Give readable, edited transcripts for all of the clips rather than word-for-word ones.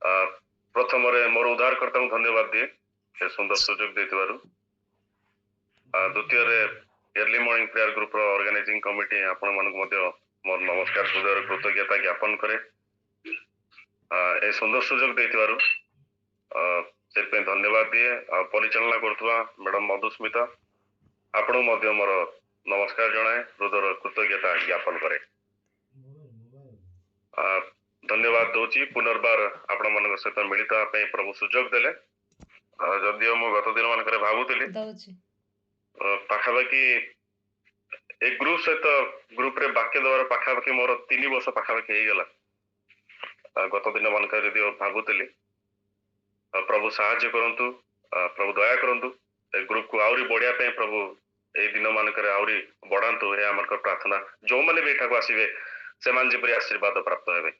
प्रथम मोर उद्धारकर्ता को धन्यवाद दिए से सुंदर सुजोग देथिबारु। द्वितीय early morning prayer group organising committee आपण मानक मध्य मोर नमस्कार हृदय कृतज्ञता ज्ञापन करे। ए सुंदर सुजोग देथिबारु से धन्यवाद दिए। परिचालना करथुवा मैडम मधुस्मिता आपण मध्य मोर नमस्कार जनाए हृदय कृतज्ञता ज्ञापन करे। धन्यवाद दौची पुनर्बार आपण मन सहित मिलित प्रभु सुजोग देले। जदियो मु गत दिन मानक भावुतिली पाखापाखि एक ग्रुप सहित ग्रुप रे वाक्य द्वारा पाखापाखि मोर 3 वर्ष पाखापाखि हो गला। गत दिन मानक जदियो भावुतिली प्रभु साहाय्य करंतु, प्रभु दया करंतु ग्रुप को आउरी बढ़िया पे प्रभु ए दिन मानक आउरी बढ़ांतु हे हमर प्रार्थना। जो माने भी एठाको आसीबे से मान जेपरि आशीर्वाद प्राप्त हेबे।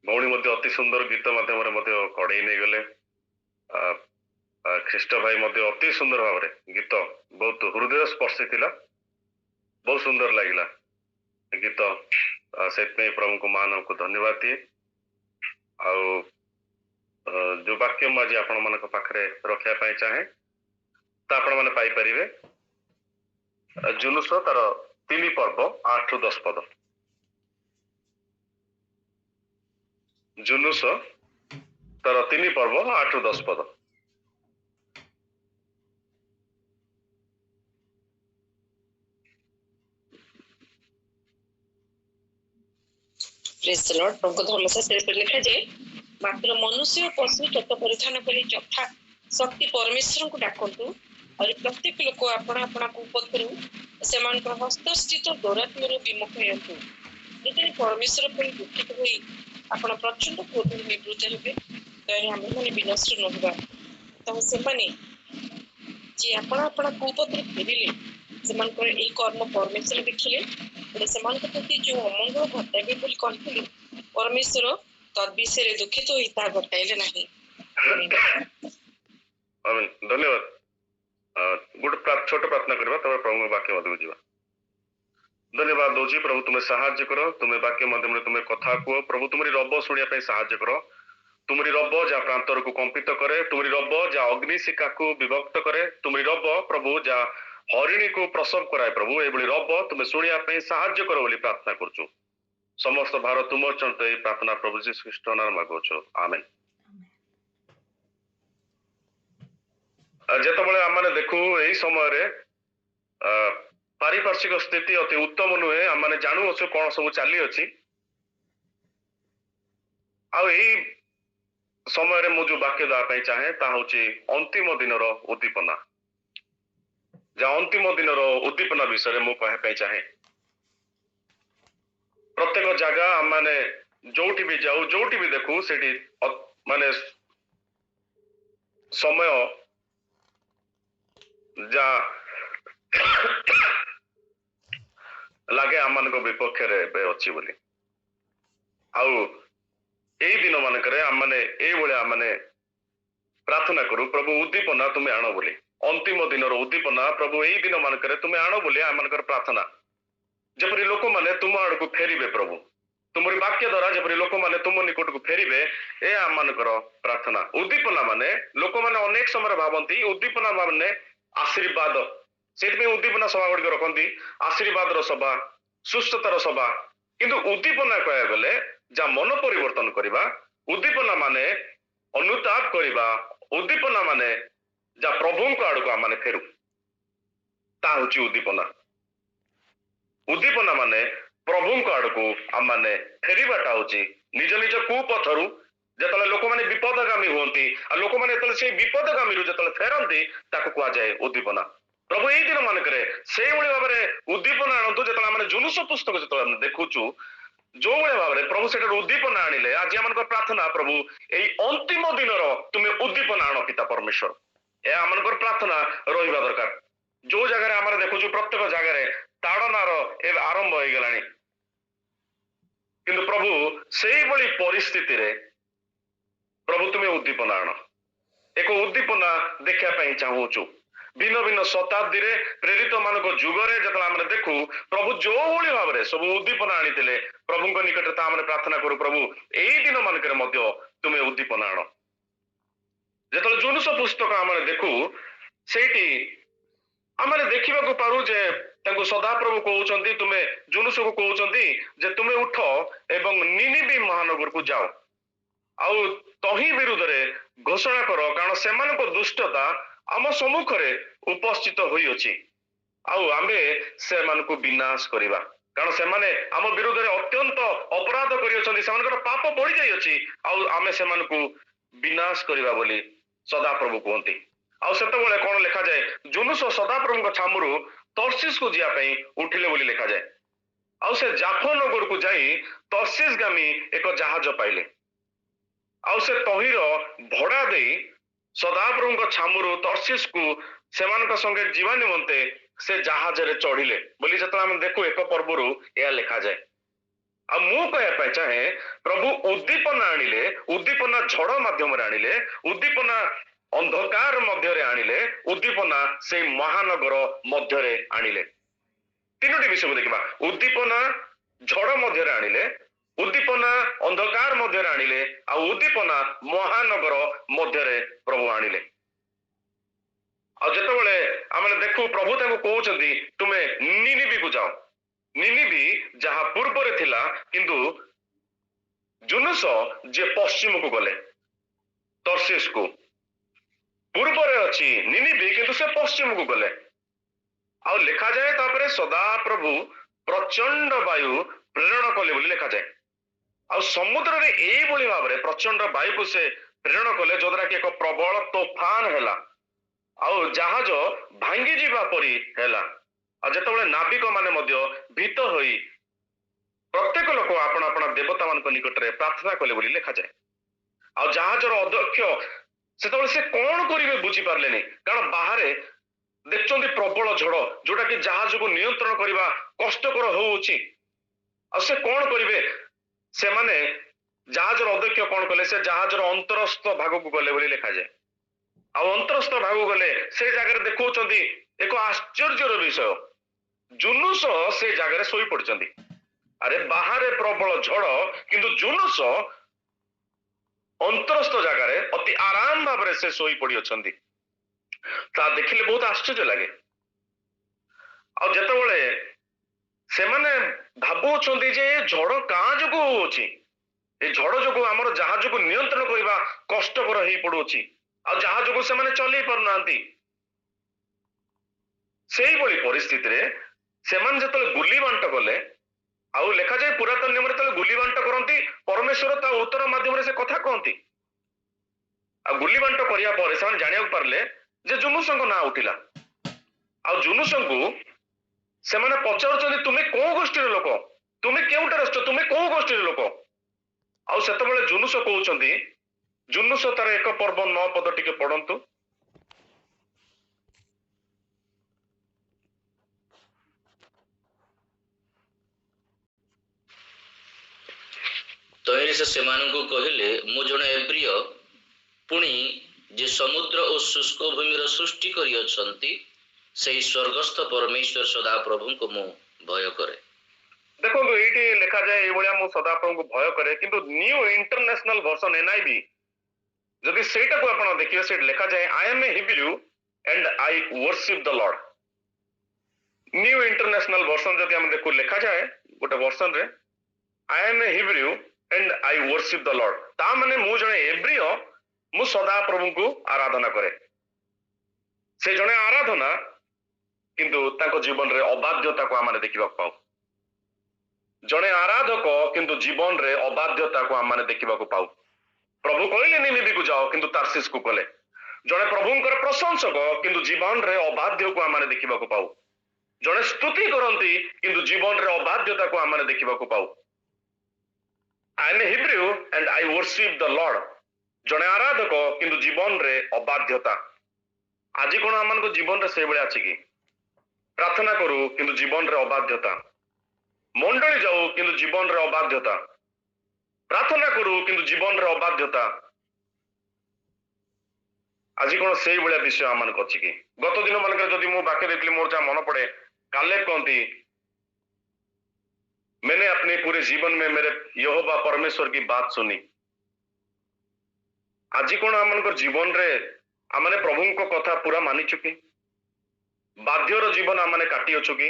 भौणी मध्य अति सुंदर गीत माध्यम कड़े नहीं गले। ख्रीष्ट भाई मध्य अति सुंदर भाव गीत बहुत हृदय स्पर्शी थिला, बहुत सुंदर लगिला गीत। से प्रभु को मान को धन्यवाद दिए। जो वाक्य मुझे आपण मान पाखे रखा चाहे तो आपण मैंने पाइपर जुलूस तार 3 पर्व 8 ରୁ 10 पद। जुलूस तार 3 पर्व 8 ରୁ 10 पद। Praise the Lord. प्रभु को धन्यवाद। से लिखा जाए मात्र मनुष्य पशु तत्व परिधान करी यथा शक्ति परमेश्वर को डाकंतु और प्रत्येक लोक आपण आपण कुपथरु सेमान हस्तस्थित दौरात्मर विमुख हेतु जेते परमेश्वर पर दुखित होई आपण प्रचंड क्रोध निवृत्त हेबे तरे हम माने विनष्ट नहुबा। तो से माने जे आपण आपण कुपथरु फेरिले सेमान को ए कर्म परमेश्वर देखिले सेमान को प्रति जो अमंगल घटाबे बोली कहथिले परमेश्वर तद विषय दुखित होई ता घटाइले नाही। आमीन। धन्यवाद। गुड छोट प्रार्थना करबा तब प्रभु वाक्य मध्य जीवा। धन्यवाद दोजी प्रभु तुम्हें साहाय्य करो, तुम्हें वाक्य माध्यम तुम्हें कथा कुह प्रभु, तुमरी रब शुणिया पे साहाय्य करो। तुमरी रब जा प्रांतर को कंपित करे, तुमरी रब जा अग्निशिखा को विभक्त करे, तुमरी रब प्रभु जा हरिणी को प्रसव कराए प्रभु ए रब तुम्हें शुणिया पे साहाय्य करो बोली प्रार्थना करछु। समस्त भारत तुम चलते प्रार्थना प्रभु जी ख्रीष्ट नाम मागुछु। आमेन। जेतबेले आमने देखु एई समय रे पारिपार्श्विक स्थिति अति उत्तम नुहे। आमने जानू अछु कोन सब चाली अछि। आ एई समय रे मु जो वाक्य दा पे चाहे ता होची अंतिम दिन रो उद्दीपना। जा अंतिम दिन रो उद्दीपना विषय मु कहे पे चाहे। प्रत्येक जगह आमने जोठी भी जाऊ जोठी भी देखू सेठी माने समय जा लगे आम विपक्ष अच्छी बोली। आउ यही दिन मानक आमने प्रार्थना करू प्रभु उद्दीपना तुम्हें आण बोली। अंतिम दिन उद्दीपना प्रभु यही दिन मानक तुम्हें आण बोली आम प्रार्थना। जपरी लोक माने तुम आड़ को फेरिबे प्रभु, तुमरी वाक्य द्वारा जपरी लोक माने तुम निकट को फेरिबे ए आम प्रार्थना। उद्दीपना माने लोक माने अनेक समय भावती उद्दीपना माने आशीर्वाद, से उद्दीपना सभा गुड़िक रखती आशीर्वाद सभा, सुस्थतार सभा। किंतु उद्दीपना कह गले जा मन परिवर्तन करवा, उद्दीपना माने अनुताप करवा, उद्दीपना माने जा प्रभु को आड़ को आम फेरू ता होची उद्दीपना। उद्दीपना माने प्रभु को आड़ को आम फेरवाटा होची निज निज कुपथरु जतले लोक माने विपदगामी होती आ लोक माने तले से विपदगामी रु जतले फेरंती ताको कुआ जाए उद्दीपना। प्रभु एई दिन मानकरे सेई भली भाबरे उद्दीपना आनंतु जतले माने जुलूस पुस्तक जतले देखुचु जो भली भाबरे प्रभु सेटर उद्दीपना आनिले। आज आमनकर प्रार्थना प्रभु एई अंतिम दिनर तुमे उद्दीपना आनो पिता परमेश्वर। ए आमनकर प्रार्थना रहिबा दरकार। जो जगह आमरे देखुचु प्रत्येक जगह ताड़नार ए आरंभ हो गलानी, किंतु प्रभु सेई भली परिस्थिति रे प्रभु तुम्हें उद्दीपना आण। एक उद्दीपना देखा चाहूचु ଭିନ୍ନ ଭିନ୍ନ ଶତାବ୍ଦୀରେ ପ୍ରେରିତ ମାନଙ୍କ ଯୁଗରେ ଯେତେବେଳେ ଆମେ ଦେଖୁ ପ୍ରଭୁ ଯୋଉଭଳି ଭାବରେ ସବୁ ଉଦ୍ଦୀପନା ଆଣିଥିଲେ ପ୍ରଭୁଙ୍କ ନିକଟରେ ତା ଆମେ ପ୍ରାର୍ଥନା କରୁ ପ୍ରଭୁ ଏଇ ଦିନ ମାନଙ୍କରେ ମଧ୍ୟ ତୁମେ ଉଦ୍ଦୀପନା ଆଣ। ଯେତେବେଳେ ଜୁନୁସ ପୁସ୍ତକ ଆମେ ଦେଖୁ ସେଇଠି ଆମେ ଦେଖିବାକୁ ପାରୁ ଯେ ତାଙ୍କୁ ସଦାପ୍ରଭୁ କହୁଛନ୍ତି ତୁମେ ଜୁନୁସକୁ କହୁଛନ୍ତି ଯେ ତୁମେ ଉଠ ଏବଂ ନିନିବି ମହାନଗରକୁ ଯାଅ ଆଉ ତହିଁ ବିରୁଦ୍ଧରେ ଘୋଷଣା କର କାରଣ ସେମାନଙ୍କ ଦୁଷ୍ଟତା ଆମ ସମ୍ମୁଖରେ ଉପସ୍ଥିତ ହୋଇଅଛି ଆଉ ଆମେ ସେମାନଙ୍କୁ ବିନାଶ କରିବା କାରଣ ସେମାନେ ଆମ ବିରୁଦ୍ଧରେ ଅତ୍ୟନ୍ତ ଅପରାଧ କରିଅଛନ୍ତି ସେମାନଙ୍କର ପାପ ବଢି ଯାଇଅଛି ଆଉ ଆମେ ସେମାନଙ୍କୁ ବିନାଶ କରିବା ବୋଲି ସଦାପ୍ରଭୁ କୁହନ୍ତି। ଆଉ ସେତେବେଳେ କଣ ଲେଖାଯାଏ ଜୁନୁସ ସଦାପ୍ରଭୁଙ୍କ ଛାମୁରୁ ତର୍ସିସକୁ ଯିବା ପାଇଁ ଉଠିଲେ ବୋଲି ଲେଖାଯାଏ ଆଉ ସେ ଜାଫ ନଗରକୁ ଯାଇ ତର୍ସିସ ଗାମୀ ଏକ ଜାହାଜ ପାଇଲେ ଆଉ ସେ ତହିଁର ଭଡା ଦେଇ ସଦାପ୍ରଭୁଙ୍କ ଛାମୁରୁ ତର୍ସିସକୁ ସେମାନଙ୍କ ସଙ୍ଗେ ଯିବା ନିମନ୍ତେ ସେ ଜାହାଜରେ ଚଢିଲେ ବୋଲି ଯେତେବେଳେ ଆମେ ଦେଖୁ ଏକ ପର୍ବରୁ ଏହା ଲେଖାଯାଏ। ଆଉ ମୁଁ କହିବା ପାଇଁ ଚାହେଁ ପ୍ରଭୁ ଉଦ୍ଦୀପନା ଆଣିଲେ ଉଦ୍ଦୀପନା ଝଡ ମାଧ୍ୟମରେ ଆଣିଲେ ଉଦ୍ଦୀପନା ଅନ୍ଧକାର ମଧ୍ୟରେ ଆଣିଲେ ଉଦ୍ଦୀପନା ସେଇ ମହାନଗର ମଧ୍ୟରେ ଆଣିଲେ। ତିନୋଟି ବିଷୟକୁ ଦେଖିବା ଉଦ୍ଦୀପନା ଝଡ ମଧ୍ୟରେ ଆଣିଲେ ଉଦ୍ଦୀପନା ଅନ୍ଧକାର ମଧ୍ୟରେ ଆଣିଲେ ଆଉ ଉଦ୍ଦୀପନା ମହାନଗର ମଧ୍ୟରେ ପ୍ରଭୁ ଆଣିଲେ। ଆଉ ଯେତେବେଳେ ଆମେ ଦେଖୁ ପ୍ରଭୁ ତାଙ୍କୁ କହୁଛନ୍ତି ତୁମେ ନିନିବିକୁ ଯାଅ ନିନିବି ଯାହା ପୂର୍ବରେ ଥିଲା କିନ୍ତୁ ଜୁନୁସ ଯିଏ ପଶ୍ଚିମକୁ ଗଲେ ତର୍ସିସକୁ ପୂର୍ବରେ ଅଛି ନିନିବି କିନ୍ତୁ ସେ ପଶ୍ଚିମକୁ ଗଲେ ଆଉ ଲେଖାଯାଏ ତାପରେ ସଦାପ୍ରଭୁ ପ୍ରଚଣ୍ଡ ବାୟୁ ପ୍ରେରଣ କଲେ ବୋଲି ଲେଖାଯାଏ ଆଉ ସମୁଦ୍ରରେ ଏଇଭଳି ଭାବରେ ପ୍ରଚଣ୍ଡ ବାୟୁକୁ ସେ ପ୍ରେରଣ କଲେ ଯୋଦ୍ୱାରା କି ଏକ ପ୍ରବଳ ତୋଫାନ ହେଲା ଆଉ ଜାହାଜ ଭାଙ୍ଗି ଯିବା ପରି ହେଲା ଆଉ ଯେତେବେଳେ ନାବିକ ମାନେ ମଧ୍ୟ ଭୀତ ହୋଇ ପ୍ରତ୍ୟେକ ଲୋକ ଆପଣା ଆପଣା ଦେବତା ମାନଙ୍କ ନିକଟରେ ପ୍ରାର୍ଥନା କଲେ ବୋଲି ଲେଖାଯାଏ। ଆଉ ଜାହାଜର ଅଧ୍ୟକ୍ଷ ସେତେବେଳେ ସେ କଣ କରିବେ ବୁଝିପାରିଲେନି କାରଣ ବାହାରେ ଦେଖୁଛନ୍ତି ପ୍ରବଳ ଝଡ ଯୋଉଟା କି ଜାହାଜକୁ ନିୟନ୍ତ୍ରଣ କରିବା କଷ୍ଟକର ହଉଛି ଆଉ ସେ କଣ କରିବେ ସେମାନେ ଜାହାଜର ଅଧ୍ୟକ୍ଷ କଣ କଲେ ସେ ଜାହାଜର ଅନ୍ତରସ୍ଥ ଭାଗକୁ ଗଲେ ବୋଲି ଲେଖାଯାଏ ଆଉ ଅନ୍ତରସ୍ଥ ଭାଗକୁ ଗଲେ ସେ ଜାଗାରେ ଦେଖାଉଛନ୍ତି ଏକ ଆଶ୍ଚର୍ଯ୍ୟର ବିଷୟ ଜୁନୁସ ସେ ଜାଗାରେ ଶୋଇ ପଡିଛନ୍ତି। ଆରେ ବାହାରେ ପ୍ରବଳ ଝଡ କିନ୍ତୁ ଜୁନୁସ ଅନ୍ତରସ୍ଥ ଜାଗାରେ ଅତି ଆରାମ ଭାବରେ ସେ ଶୋଇ ପଡିଅଛନ୍ତି ତା ଦେଖିଲେ ବହୁତ ଆଶ୍ଚର୍ଯ୍ୟ ଲାଗେ। ଆଉ ଯେତେବେଳେ ସେମାନେ ଭାବୁଛନ୍ତି ଯେ ଝଡ କାଁ ଯୋଗୁ ହଉଛି ଏ ଝଡ ଯୋଗୁ ଆମର ଜାହାଜକୁ ନିୟନ୍ତ୍ରଣ କରିବା କଷ୍ଟକର ହେଇ ପଡୁଅଛି ଆଉ ଜାହାଜକୁ ସେମାନେ ଚଲେଇ ପାରୁନାହାନ୍ତି ସେଇଭଳି ପରିସ୍ଥିତିରେ ସେମାନେ ଯେତେବେଳେ ଗୁଲି ବାଣ୍ଟ କଲେ ଆଉ ଲେଖାଯାଏ ପୁରାତନ ନିୟମରେ ଯେତେବେଳେ ଗୁଲି ବାଣ୍ଟ କରନ୍ତି ପରମେଶ୍ୱର ତା ଉତ୍ତର ମାଧ୍ୟମରେ ସେ କଥା କହନ୍ତି ଆଉ ଗୁଲି ବାଣ୍ଟ କରିବା ପରେ ସେମାନେ ଜାଣିବାକୁ ପାରିଲେ ଯେ ଜୁନୁସଙ୍କ ନାଁ ଉଠିଲା ଆଉ ଜୁନୁସଙ୍କୁ ସେମାନେ ପଚାରୁଛନ୍ତି ତୁମେ କୋଉ ଗୋଷ୍ଠୀର ଲୋକ ତୁମେ କେଉଁଠାରେ ଆସୁଛ ତୁମେ କୋଉ ଗୋଷ୍ଠୀର ଲୋକ ଆଉ ସେତେବେଳେ ଜୁନୁସ କହୁଛନ୍ତି ଜୁନୁସ ତାର ଏକ ପର୍ବ 9 ପଦ ଟିକେ ପଢନ୍ତୁ। ତହିଁରେ ସେ ସେମାନଙ୍କୁ କହିଲେ ମୁଁ ଜଣେ ଏବ୍ରିୟ ପୁଣି ଯେ ସମୁଦ୍ର ଓ ଶୁଷ୍କ ଭୂମିର ସୃଷ୍ଟି କରିଅଛନ୍ତି ସେହି ସ୍ୱର୍ଗସ୍ଥ ପରମେଶ୍ୱର ସଦାପ୍ରଭୁଙ୍କୁ ମୁଁ ଭୟ କରେ। ଦେଖନ୍ତୁ ଏଇଠି ଲେଖାଯାଏ ଏଇଭଳିଆ ମୁଁ ସଦାପ୍ରଭୁଙ୍କୁ ଭୟ କରେ କିନ୍ତୁ ନ୍ୟୁ ଇଣ୍ଟରନ୍ୟାସନାଲ ଭର୍ସନ NIV ଯଦି ସେଇଟାକୁ ଆପଣ ଦେଖିବେ ସେଇଠି ଲେଖାଯାଏ I am a Hebrew and I worship the Lord। New international version ଯଦି ଆମେ ଦେଖୁ ଲେଖାଯାଏ ଗୋଟେ ଭର୍ସନରେ I am a Hebrew and I worship the Lord ତା ମାନେ ମୁଁ ଜଣେ ଏବ୍ରିୟ ମୁଁ ସଦାପ୍ରଭୁଙ୍କୁ ଆରାଧନା କରେ। ସେ ଜଣେ ଆରାଧନା କିନ୍ତୁ ତାଙ୍କ ଜୀବନରେ ଅବାଧ୍ୟତାକୁ ଆମେ ଦେଖିବାକୁ ପାଉ ଜଣେ ଆରାଧକ କିନ୍ତୁ ଜୀବନରେ ଅବାଧ୍ୟତାକୁ ଆମେ ଦେଖିବାକୁ ପାଉ। ପ୍ରଭୁ କହିଲେ ନିନିବିକୁ ଯାଅ କିନ୍ତୁ ତାର୍ସିସକୁ ଗଲେ ଜଣେ ପ୍ରଭୁଙ୍କର ପ୍ରଶଂସକ କିନ୍ତୁ ଜୀବନରେ ଅବାଧ୍ୟକୁ ଆମେ ଦେଖିବାକୁ ପାଉ ଜଣେ ସ୍ତୁତି କରନ୍ତି କିନ୍ତୁ ଜୀବନରେ ଅବାଧ୍ୟତାକୁ ଆମେ ଦେଖିବାକୁ ପାଉ। I am a Hebrew and I worship the Lord ଜଣେ ଆରାଧକ କିନ୍ତୁ ଜୀବନରେ ଅବାଧ୍ୟତା ଆଜି କଣ ଆମମାନଙ୍କ ଜୀବନରେ ସେଇଭଳିଆ ଅଛି କି ପ୍ରାର୍ଥନା କରୁ କିନ୍ତୁ ଜୀବନରେ ଅବାଧ୍ୟତା ମଣ୍ଡଳୀ ଯାଉ କିନ୍ତୁ ଜୀବନରେ ଅବାଧ୍ୟତା ପ୍ରାର୍ଥନା କରୁ କିନ୍ତୁ ଜୀବନରେ ଅବାଧ୍ୟତା आज कौन से भाया विषय आम अच्छी कि गत दिन मानक जदि मु बाक्य देती मोर जहाँ मन पड़े कालेब कहती मैंने अपने पूरे जीवन में मेरे यहोवा परमेश्वर की बात सुनी। आज कौन आम जीवन रे आमने प्रभु को कथा पूरा मानी चुकी बाध्यर जीवन आमने काटी अच्छु कि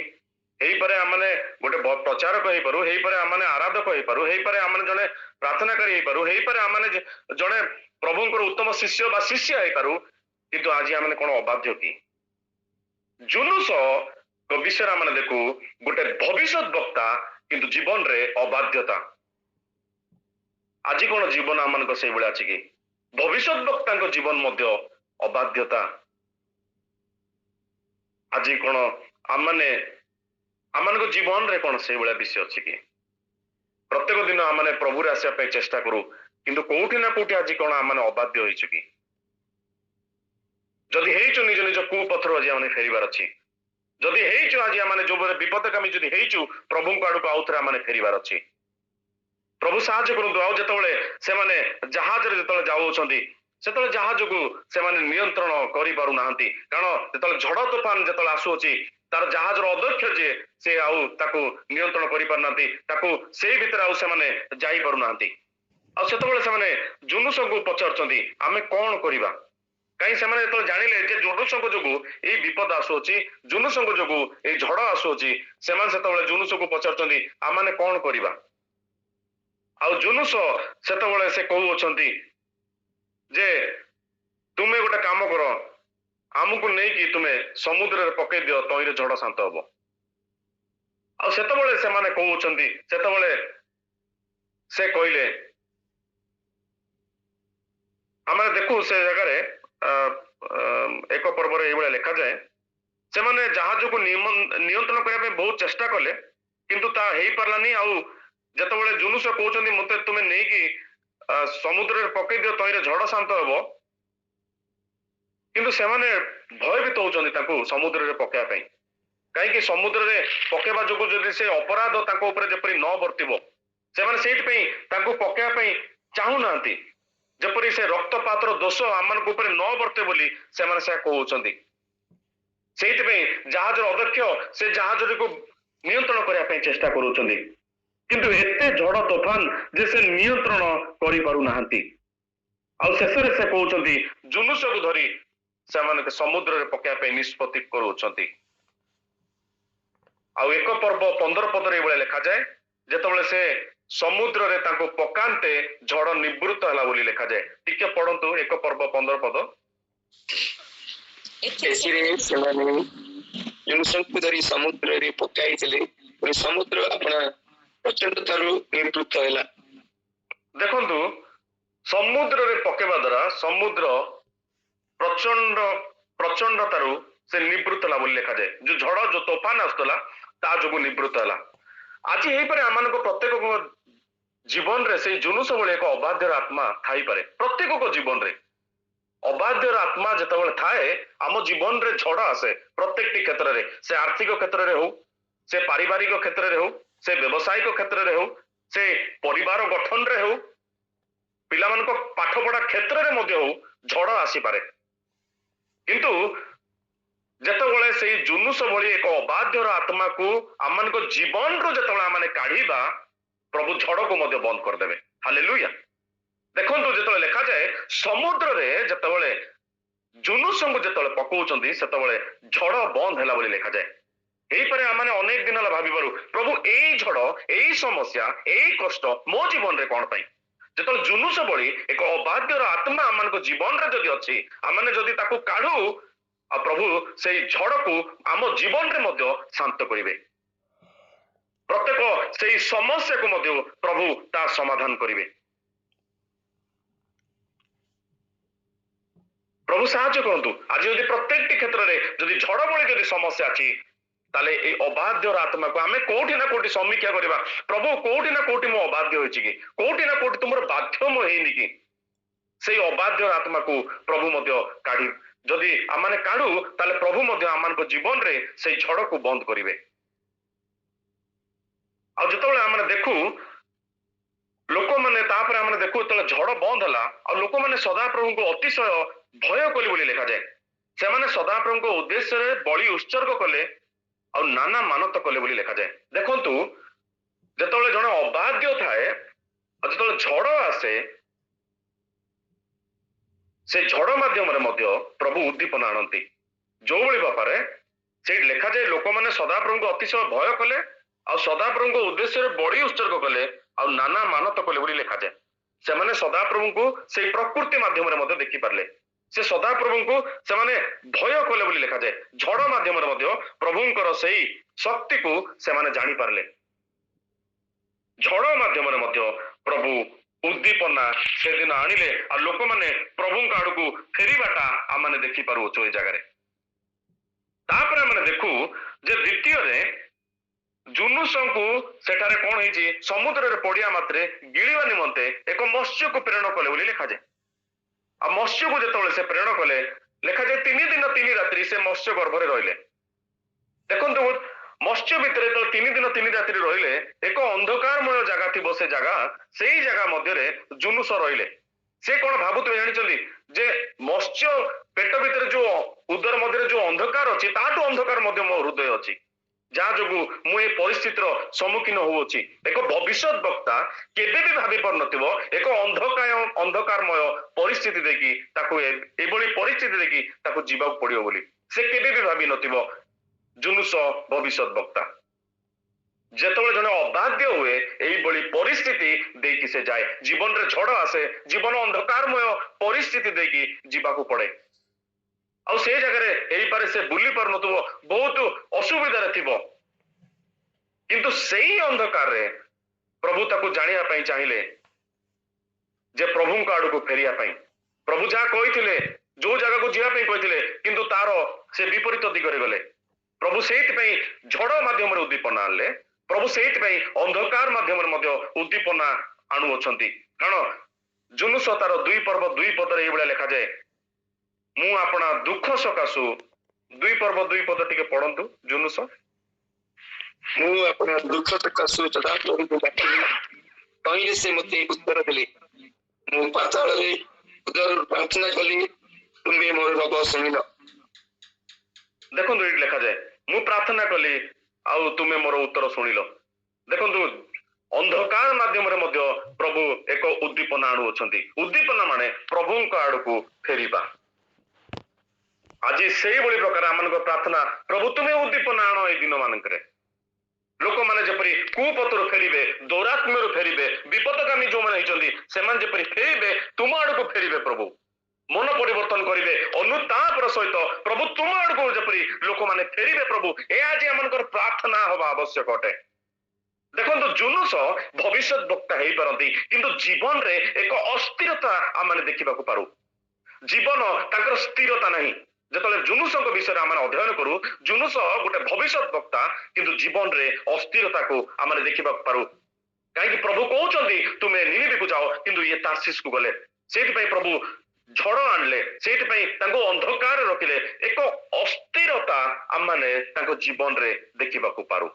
हेई परे आमने गोटे प्रचारक हेई पारू हेई परे आमने आराधक हेई पारू हेई परे आमने जने प्रार्थनाकारी हेई पारू हेई परे आमने जने प्रभुंकर उत्तम शिष्य बा शिष्य हेई पारू किंतु आज आमने कोन अबाध्य कि जुलूस को विषय आमने देखू गोटे भविष्यत वक्ता किंतु जीवन रे अबाध्यता। आज कोन जीवन आमन को सेई बेला अछि कि भविष्यत वक्ता को जीवन मध्य अबाध्यता। आज कोन आमने आमन को जीवन रे कोन सेई बेला विषय अछि कि प्रत्येक दिन आमने प्रभु रे आसिया पे चेष्टा करू किंतु कोठी ना कोठी आज कोन आमने अबाध्य होइछु कि जदि हेइछु निज निज कुपथर आज आमने फेरिबार अछि जदि हेइछु आज आमने जो विपदकामी जदि हेइछु प्रभु को आडू को आउथरा आमने फेरिबार अछि। प्रभु साहाय्य करंतु आउ जतबेले से माने जहाज रे जतबेले जाउछंती सेतबेले जहाज को से माने नियंत्रण करि पारु नाहंती कारण जतबेले झड़ तूफान जतबेले आसुछि तार जहाज रो अध्यक्ष जे से आउ ताको नियंत्रण करि पार नाहंती ताको सेई भितर आउ से माने जाई पारु नाहंती आ सेतबेले से माने जुनुस को पचारछंती आमे कोन करिबा कहीं से माने तो जानिले जे जुनुस को जोगु ए विपद आसुछि जुनुस को जोगु ए झड़ आसुछि से माने सेतबेले जुनुस को पचारछंती आ माने कोन करिबा आउ जुनुस सेतबेले से कहू अछंती जे तुमे गोटे काम करो आमको नहीं कि तुमे समुद्र रे पकई दियो तईरे झड़ शांत हबो आ सेतबेले से माने कहउछंती सेतबेले से कहले आमे देखू से जगह रे एक पर्व रे एबळे लिखा जाए से माने जहाज को नियंत्रण करबे बहुत चेष्टा कले किंतु ता हेई परलानी आउ जतबेले जुनुस कहउछंती मते तुमे नहीं कि समुद्र रे पकई दियो तईरे झड़ शांत हबो किंतु से माने भयभीत होउछंती ताको समुद्र रे पकेया पई काहे कि समुद्र रे पकेबा जोगु जदि से अपराध ताको ऊपर जेपरि न वर्तिबो से माने सेठ पई ताको पकेया पई चाहू नांती जेपरि से रक्तपातर दोष आमन को ऊपर न वर्ते बोली से माने से कहउछंती सेठ पई जहाज रो अध्यक्ष से जहाज को नियंत्रण करया पई चेष्टा करूछंती किंतु एते झड़ तूफान जे से नियंत्रण करि पारु नाहंती आ शेषरे से कहउछंती जुनुस को धरी से माने समुद्र रे पकेया पई निष्पत्ति करूछंती। आ एक पर्व 15 पदरे एबळे लिखा जाए जेतबेले से समुद्र रे ताको पकांते झड़ निवृत्त हला बोली लिखा जाए टिके पढंतु एक पर्व 15 पद एसिरे सेमाने जुनुसंकु धरी समुद्र रे पकाइथिले और समुद्र अपना प्रचंड तारु निवृत्त हला। देखंतु समुद्र रे पकेबा द्वारा समुद्र प्रचंड प्रचंड तारु से निवृत्त हला बोली लिखा जाए जो झड़ जो तूफान आस्तला ता जोगु निवृत्त हला। आज एही परे आमान को प्रत्येक जीवन रे से जुनुस भले एक अबाध्यर आत्मा थाई पारे प्रत्येक को जीवन रे अबाध्यर आत्मा जतबेले थाए आम जीवन रे झड़ आसे प्रत्येक क्षेत्र रे से आर्थिक क्षेत्र रे हो से पारिवारिक क्षेत्र रे हो से व्यवसायिक क्षेत्र रे हो से परिवार गठन रे हो पिलामान को पाठ पढ़ा क्षेत्र रे मध्य हो झड़ आसी पारे किंतु जेतबेले से जुनुस भली एक अबाध्यर आत्मा को आमान को जीवन रो जेतबेले आमाने काढीबा प्रभु झड़ को मध्य बंद कर देबे। हालेलुया। देखंतु जेतबेले लिखा जाए समुद्र रे जेतबेले जुनुस को जेतबेले पकाउचंती सेतबेले झड़ बंद हैला बोली लिखा जाए। एही परे आमाने अनेक दिन हला भाबी पारू प्रभु एई झड़ एई समस्या एई कष्ट मो जीवन रे कोन पई जेतबेले जुनुस भली एक अबाध्यर आत्मा आमान को जीवन रे जदि अछि आमाने जदि ताको काढू आ प्रभु से झड़ को आम जीवन रे मध्य शांत करिवे प्रत्येक से समस्या को मध्य प्रभु ता समाधान करिवे। प्रभु साहाय्य करंतु आज यदि प्रत्येक क्षेत्र रे यदि झड़ भली यदि समस्या अछि ताले ए अबाध्यर आत्मा को आमे कोठी ना कोठी समीक्षा करिबा प्रभु कोठी ना कोठी मो अबाध्य होइछि कि कोठी ना कोठी तुमर बाध्य मो हेइनि कि से अबाध्यर आत्मा को प्रभु मध्य काढी जदि आमाने काढू ताले प्रभु मध्य आमान को जीवन रे से झड़ को बंद करिवे। आ जतबेले आमाने देखू लोक माने तापर आमाने देखू तले झड़ बंद हला आ लोक माने सदा प्रभु को अतिशय ଭୟ କଲେ ବୋଲି ଲେଖାଯାଏ। ସେମାନେ ସଦାପ୍ରଭୁଙ୍କ ଉଦ୍ଦେଶ୍ୟରେ ବଳି ଉତ୍ସର୍ଗ କଲେ ଆଉ ନାନା ମାନତ କଲେ ବୋଲି ଲେଖାଯାଏ। ଦେଖନ୍ତୁ, ଯେତେବେଳେ ଜଣେ ଅବାଧ୍ୟ ଥାଏ ଆଉ ଯେତେବେଳେ ଝଡ଼ ଆସେ, ସେ ଝଡ଼ ମାଧ୍ୟମରେ ମଧ୍ୟ ପ୍ରଭୁ ଉଦ୍ଦୀପନା ଆଣନ୍ତି। ଯୋଉଭଳି ଭାବରେ ସେଇଠି ଲେଖାଯାଏ, ଲୋକମାନେ ସଦାପ୍ରଭୁଙ୍କୁ ଅତିଶୟ ଭୟ କଲେ ଆଉ ସଦାପ୍ରଭୁଙ୍କ ଉଦ୍ଦେଶ୍ୟରେ ବଳି ଉତ୍ସର୍ଗ କଲେ ଆଉ ନାନା ମାନତ କଲେ ବୋଲି ଲେଖାଯାଏ। ସେମାନେ ସଦାପ୍ରଭୁଙ୍କୁ ସେଇ ପ୍ରକୃତି ମାଧ୍ୟମରେ ମଧ୍ୟ ଦେଖିପାରିଲେ। ସେ ସଦାପ୍ରଭୁଙ୍କୁ ସେମାନେ ଭୟ କଲେ ବୋଲି ଲେଖାଯାଏ। ଝଡ଼ ମାଧ୍ୟମରେ ମଧ୍ୟ ପ୍ରଭୁଙ୍କର ସେଇ ଶକ୍ତିକୁ ସେମାନେ ଜାଣିପାରିଲେ। ଝଡ଼ ମାଧ୍ୟମରେ ମଧ୍ୟ ପ୍ରଭୁ ଉଦ୍ଦୀପନା ସେଦିନ ଆଣିଲେ ଆଉ ଲୋକମାନେ ପ୍ରଭୁଙ୍କ ଆଡକୁ ଫେରିବାଟା ଆମେ ଦେଖିପାରୁଅଛୁ ଏ ଜାଗାରେ। ତାପରେ ଆମେ ଦେଖୁ ଯେ ଦ୍ୱିତୀୟରେ ଜୁନୁସଙ୍କୁ ସେଠାରେ କଣ ହେଇଛି, ସମୁଦ୍ରରେ ପଡିବା ମାତ୍ରେ ଗିଳିବା ନିମନ୍ତେ ଏକ ମତ୍ସ୍ୟକୁ ପ୍ରେରଣ କଲେ ବୋଲି ଲେଖାଯାଏ। ଆଉ ମତ୍ସ୍ୟକୁ ଯେତେବେଳେ ସେ ପ୍ରେରଣ କଲେ, ଲେଖାଯାଏ 3 ଦିନ 3 ରାତ୍ରି ସେ ମତ୍ସ୍ୟ ଗର୍ଭରେ ରହିଲେ। ଦେଖନ୍ତୁ, ମତ୍ସ୍ୟ ଭିତରେ ଯେତେବେଳେ 3 ଦିନ 3 ରାତ୍ରି ରହିଲେ, ଏକ ଅନ୍ଧକାରମୟ ଜାଗା ଥିବ, ସେ ଜାଗା, ସେଇ ଜାଗା ମଧ୍ୟରେ ଜୁନୁସ ରହିଲେ। ସେ କଣ ଭାବୁଥିବେ ଜାଣିଛନ୍ତି, ଯେ ମତ୍ସ୍ୟ ପେଟ ଭିତରେ ଯୋଉ ଉଦର ମଧ୍ୟରେ ଯୋଉ ଅନ୍ଧକାର ଅଛି, ତାଠୁ ଅନ୍ଧକାର ମଧ୍ୟ ମୋ ହୃଦୟ ଅଛି, ଯାହା ଯୋଗୁ ମୁଁ ଏ ପରିସ୍ଥିତିର ସମ୍ମୁଖୀନ ହଉଅଛି। ଏକ ଭବିଷ୍ୟତ ବକ୍ତା କେବେ ବି ଭାବି ପାରୁନଥିବ ଏକ ଅନ୍ଧକାରମୟ ପରିସ୍ଥିତି ଦେଇକି ତାକୁ ଏଭଳି ପରିସ୍ଥିତି ଦେଇକି ତାକୁ ଯିବାକୁ ପଡିବ ବୋଲି। ସେ କେବେ ବି ଭାବି ନଥିବ। ଜୁନୁସ ଭବିଷ୍ୟତ ବକ୍ତା ଯେତେବେଳେ ଜଣେ ଅବାଧ୍ୟ ହୁଏ, ଏଇଭଳି ପରିସ୍ଥିତି ଦେଇକି ସେ ଯାଏ। ଜୀବନରେ ଝଡ଼ ଆସେ, ଜୀବନ ଅନ୍ଧକାରମୟ ପରିସ୍ଥିତି ଦେଇକି ଯିବାକୁ ପଡେ। ଆଉ ସେ ଜାଗାରେ ହେଇପାରେ ସେ ବୁଲି ପାରୁନଥିବ, ବହୁତ ଅସୁବିଧାରେ ଥିବ, କିନ୍ତୁ ସେଇ ଅନ୍ଧକାରରେ ପ୍ରଭୁ ତାକୁ ଜାଣିବା ପାଇଁ ଚାହିଁଲେ ଯେ ପ୍ରଭୁଙ୍କ ଆଡକୁ ଫେରିବା ପାଇଁ। ପ୍ରଭୁ ଯାହା କହିଥିଲେ, ଯୋଉ ଜାଗାକୁ ଯିବା ପାଇଁ କହିଥିଲେ, କିନ୍ତୁ ତାର ସେ ବିପରୀତ ଦିଗରେ ଗଲେ। ପ୍ରଭୁ ସେଇଥିପାଇଁ ଝଡ଼ ମାଧ୍ୟମରେ ଉଦ୍ଦୀପନା ଆଣିଲେ। ପ୍ରଭୁ ସେଇଥିପାଇଁ ଅନ୍ଧକାର ମାଧ୍ୟମରେ ମଧ୍ୟ ଉଦ୍ଦୀପନା ଆଣୁଅଛନ୍ତି। କାରଣ ଜୁନୁସ ତାର 2 ପର୍ବ 2 ପଦରେ ଏଇଭଳିଆ ଲେଖାଯାଏ, ମୁଁ ଆପଣା ଦୁଃଖ ସକାଶୁ, 2 ପର୍ବ 2 ପଦ ଟିକେ ପଢନ୍ତୁ। ଜୁନୁସ, ମୁଁ ଆପଣା ଦୁଃଖ ସକାଶୁ ସଦାପ୍ରଭୁଙ୍କୁ ଡାକିଲି, ତହିଁରେ ସେ ମୋତେ ଉତ୍ତର ଦେଲେ। ମୁଁ ପାତାଳରେ ଉଦରରୁ ପ୍ରାର୍ଥନା କଲି, ତୁମେ ମୋର ରୋଗ ଶୁଣିଲ। ଦେଖନ୍ତୁ ଏଇଠି ଲେଖାଯାଏ, ମୁଁ ପ୍ରାର୍ଥନା କଲି ଆଉ ତୁମେ ମୋର ଉତ୍ତର ଶୁଣିଲ। ଦେଖନ୍ତୁ, ଅନ୍ଧକାର ମାଧ୍ୟମରେ ମଧ୍ୟ ପ୍ରଭୁ ଏକ ଉଦ୍ଦୀପନା ଆଣୁଅଛନ୍ତି। ଉଦ୍ଦୀପନା ମାନେ ପ୍ରଭୁଙ୍କ ଆଡକୁ ଫେରିବା। ଆଜି ସେଇଭଳି ପ୍ରକାର ଆମମାନଙ୍କ ପ୍ରାର୍ଥନା, ପ୍ରଭୁ ତୁମେ ଉଦ୍ଦୀପନା ଆଣ ଏଇ ଦିନ ମାନଙ୍କରେ। ଲୋକମାନେ ଯେପରି କୁପଥରୁ ଫେରିବେ, ଦୌରାତ୍ମ୍ୟରୁ ଫେରିବେ, ବିପଦଗାମୀ ଯୋଉମାନେ ହେଇଛନ୍ତି ସେମାନେ ଯେପରି ଫେରିବେ, ତୁମ ଆଡକୁ ଫେରିବେ। ପ୍ରଭୁ ମନ ପରିବର୍ତ୍ତନ କରିବେ, ଅନୁତାପର ସହିତ ପ୍ରଭୁ ତୁମ ଆଡକୁ ଯେପରି ଲୋକମାନେ ଫେରିବେ। ପ୍ରଭୁ ଏ ଆଜି ଆମଙ୍କର ପ୍ରାର୍ଥନା ହବା ଆବଶ୍ୟକ ଅଟେ। ଦେଖନ୍ତୁ, ଜୁନୁସ ଭବିଷ୍ୟତ ବକ୍ତା ହେଇପାରନ୍ତି, କିନ୍ତୁ ଜୀବନରେ ଏକ ଅସ୍ଥିରତା ଆମେ ଦେଖିବାକୁ ପାରୁ। ଜୀବନ ତାଙ୍କର ସ୍ଥିରତା ନାହିଁ। ଯେତେବେଳେ ଜୁନୁସଙ୍କ ବିଷୟରେ ଆମେ ଅଧ୍ୟୟନ କରୁ, ଜୁନୁସ ଗୋଟେ ଭବିଷ୍ୟତ ବକ୍ତା, କିନ୍ତୁ ଜୀବନରେ ଅସ୍ଥିରତାକୁ ଆମେ ଦେଖିବାକୁ ପାରୁ। କାହିଁକି ପ୍ରଭୁ କହୁଛନ୍ତି ତୁମେ ନିନିବେକୁ ଯାଅ, କିନ୍ତୁ ଇଏ ତାର୍ସିସକୁ ଗଲେ। ସେଇଥିପାଇଁ ପ୍ରଭୁ ଝଡ଼ ଆଣିଲେ, ସେଇଥିପାଇଁ ତାଙ୍କୁ ଅନ୍ଧକାର ରଖିଲେ। ଏକ ଅସ୍ଥିରତା ଆମେ ତାଙ୍କ ଜୀବନରେ ଦେଖିବାକୁ ପାରୁ।